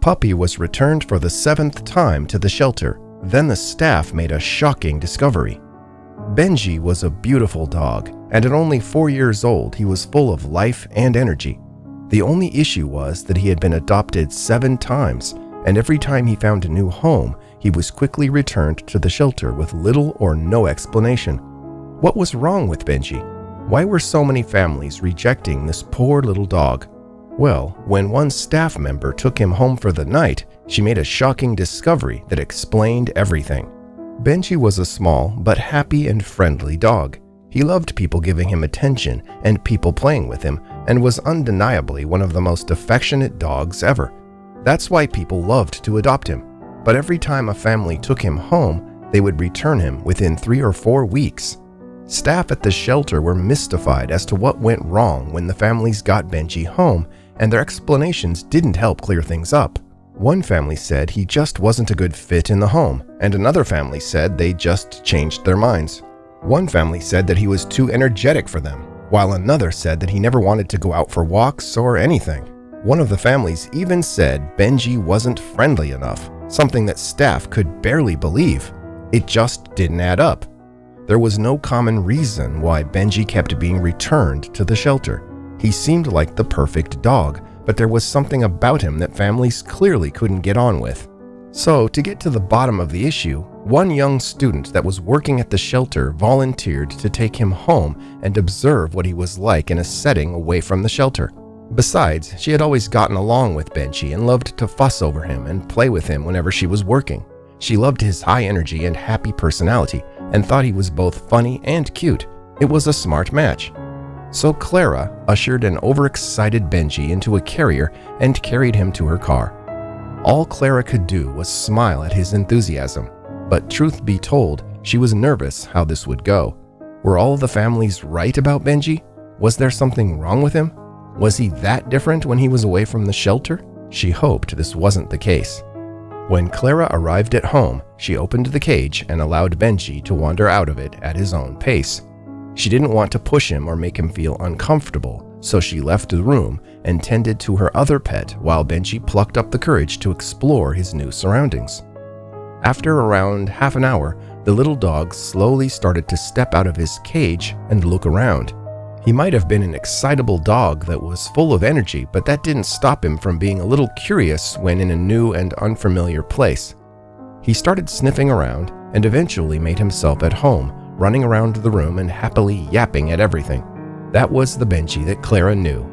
Puppy was returned for the 7th time to the shelter. Then the staff made a shocking discovery. Benji was a beautiful dog, and at only 4 years old, he was full of life and energy. The only issue was that he had been adopted 7 times, and every time he found a new home, he was quickly returned to the shelter with little or no explanation. What was wrong with Benji? Why were so many families rejecting this poor little dog? Well, when one staff member took him home for the night, she made a shocking discovery that explained everything. Benji was a small but happy and friendly dog. He loved people giving him attention and people playing with him, and was undeniably one of the most affectionate dogs ever. That's why people loved to adopt him. But every time a family took him home, they would return him within 3 or 4 weeks. Staff at the shelter were mystified as to what went wrong when the families got Benji home, and their explanations didn't help clear things up. One family said he just wasn't a good fit in the home, and another family said they just changed their minds. One family said that he was too energetic for them, while another said that he never wanted to go out for walks or anything. One of the families even said Benji wasn't friendly enough, something that staff could barely believe. It just didn't add up. There was no common reason why Benji kept being returned to the shelter. He seemed like the perfect dog, but there was something about him that families clearly couldn't get on with. So, to get to the bottom of the issue, one young student that was working at the shelter volunteered to take him home and observe what he was like in a setting away from the shelter. Besides, she had always gotten along with Benji and loved to fuss over him and play with him whenever she was working. She loved his high energy and happy personality and thought he was both funny and cute. It was a smart match. So Clara ushered an overexcited Benji into a carrier and carried him to her car. All Clara could do was smile at his enthusiasm, but truth be told, she was nervous how this would go. Were all the families right about Benji? Was there something wrong with him? Was he that different when he was away from the shelter? She hoped this wasn't the case. When Clara arrived at home, she opened the cage and allowed Benji to wander out of it at his own pace. She didn't want to push him or make him feel uncomfortable, so she left the room and tended to her other pet while Benji plucked up the courage to explore his new surroundings. After around half an hour, the little dog slowly started to step out of his cage and look around. He might have been an excitable dog that was full of energy, but that didn't stop him from being a little curious when in a new and unfamiliar place. He started sniffing around and eventually made himself at home, running around the room and happily yapping at everything. That was the Benji that Clara knew.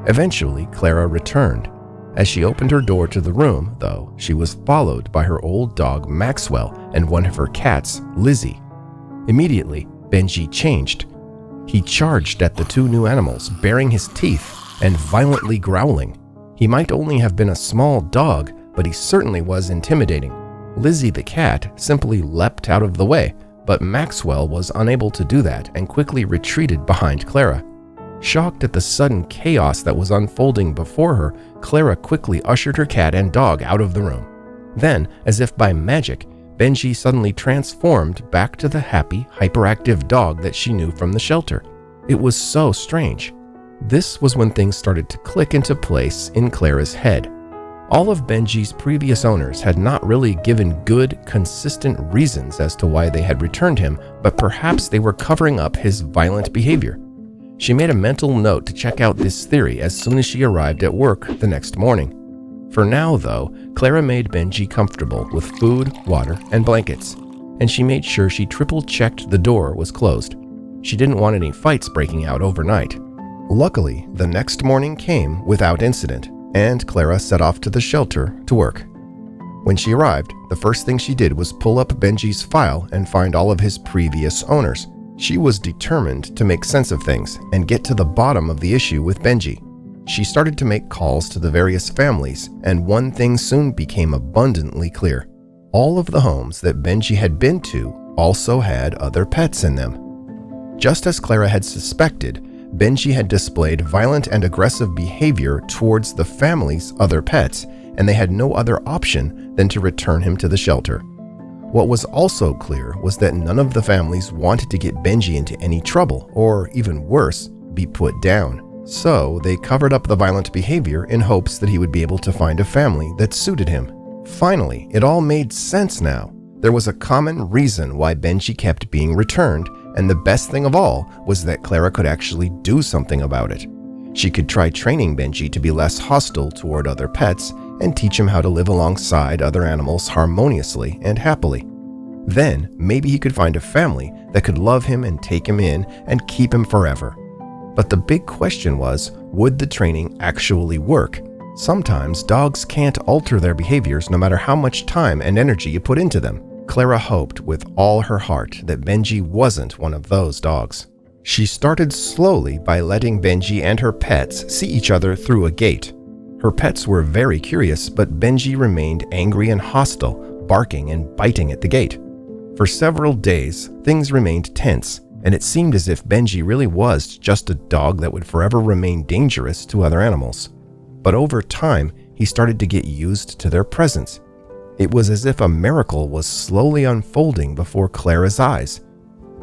Eventually, Clara returned. As she opened her door to the room, though, she was followed by her old dog Maxwell and one of her cats, Lizzie. Immediately, Benji changed. He charged at the 2 new animals, baring his teeth and violently growling. He might only have been a small dog, but he certainly was intimidating. Lizzie the cat simply leapt out of the way, but Maxwell was unable to do that and quickly retreated behind Clara. Shocked at the sudden chaos that was unfolding before her, Clara quickly ushered her cat and dog out of the room. Then, as if by magic, Benji suddenly transformed back to the happy, hyperactive dog that she knew from the shelter. It was so strange. This was when things started to click into place in Clara's head. All of Benji's previous owners had not really given good, consistent reasons as to why they had returned him, but perhaps they were covering up his violent behavior. She made a mental note to check out this theory as soon as she arrived at work the next morning. For now, though, Clara made Benji comfortable with food, water, and blankets, and she made sure she triple-checked the door was closed. She didn't want any fights breaking out overnight. Luckily, the next morning came without incident, and Clara set off to the shelter to work. When she arrived, the first thing she did was pull up Benji's file and find all of his previous owners. She was determined to make sense of things and get to the bottom of the issue with Benji. She started to make calls to the various families, and one thing soon became abundantly clear. All of the homes that Benji had been to also had other pets in them. Just as Clara had suspected, Benji had displayed violent and aggressive behavior towards the family's other pets, and they had no other option than to return him to the shelter. What was also clear was that none of the families wanted to get Benji into any trouble, or even worse, be put down. So they covered up the violent behavior in hopes that he would be able to find a family that suited him. Finally, it all made sense now. There was a common reason why Benji kept being returned, and the best thing of all was that Clara could actually do something about it. She could try training Benji to be less hostile toward other pets and teach him how to live alongside other animals harmoniously and happily. Then, maybe he could find a family that could love him and take him in and keep him forever. But the big question was, would the training actually work? Sometimes dogs can't alter their behaviors no matter how much time and energy you put into them. Clara hoped with all her heart that Benji wasn't one of those dogs. She started slowly by letting Benji and her pets see each other through a gate. Her pets were very curious, but Benji remained angry and hostile, barking and biting at the gate. For several days, things remained tense, and it seemed as if Benji really was just a dog that would forever remain dangerous to other animals. But over time, he started to get used to their presence. It was as if a miracle was slowly unfolding before Clara's eyes.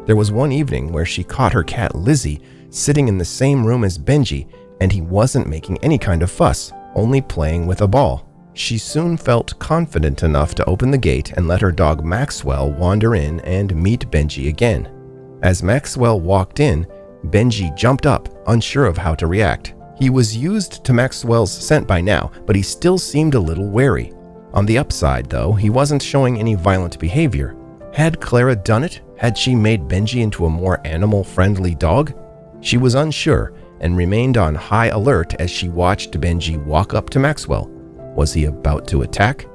There was one evening where she caught her cat Lizzie sitting in the same room as Benji, and he wasn't making any kind of fuss, only playing with a ball. She soon felt confident enough to open the gate and let her dog Maxwell wander in and meet Benji again. As Maxwell walked in, Benji jumped up, unsure of how to react. He was used to Maxwell's scent by now, but he still seemed a little wary. On the upside, though, he wasn't showing any violent behavior. Had Clara done it? Had she made Benji into a more animal-friendly dog? She was unsure and remained on high alert as she watched Benji walk up to Maxwell. Was he about to attack?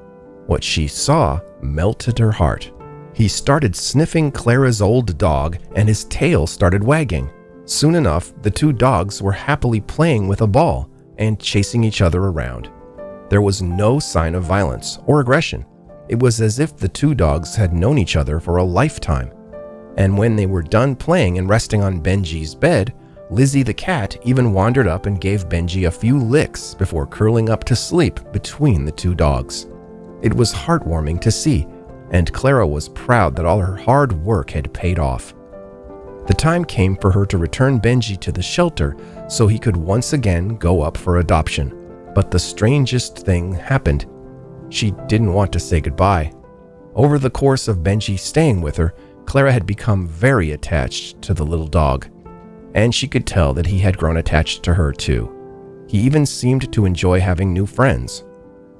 What she saw melted her heart. He started sniffing Clara's old dog, and his tail started wagging. Soon enough, the two dogs were happily playing with a ball and chasing each other around. There was no sign of violence or aggression. It was as if the two dogs had known each other for a lifetime. And when they were done playing and resting on Benji's bed, Lizzie the cat even wandered up and gave Benji a few licks before curling up to sleep between the two dogs. It was heartwarming to see, and Clara was proud that all her hard work had paid off. The time came for her to return Benji to the shelter so he could once again go up for adoption. But the strangest thing happened. She didn't want to say goodbye. Over the course of Benji staying with her, Clara had become very attached to the little dog. And she could tell that he had grown attached to her too. He even seemed to enjoy having new friends.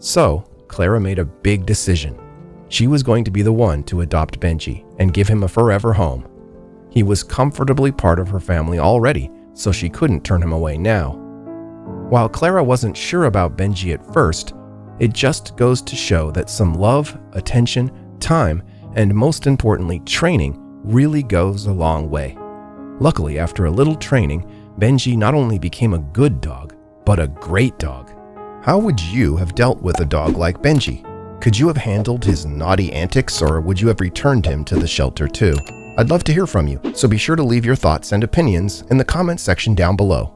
So, Clara made a big decision. She was going to be the one to adopt Benji and give him a forever home. He was comfortably part of her family already, so she couldn't turn him away now. While Clara wasn't sure about Benji at first, it just goes to show that some love, attention, time, and most importantly, training really goes a long way. Luckily, after a little training, Benji not only became a good dog, but a great dog. How would you have dealt with a dog like Benji? Could you have handled his naughty antics, or would you have returned him to the shelter too? I'd love to hear from you, so be sure to leave your thoughts and opinions in the comments section down below.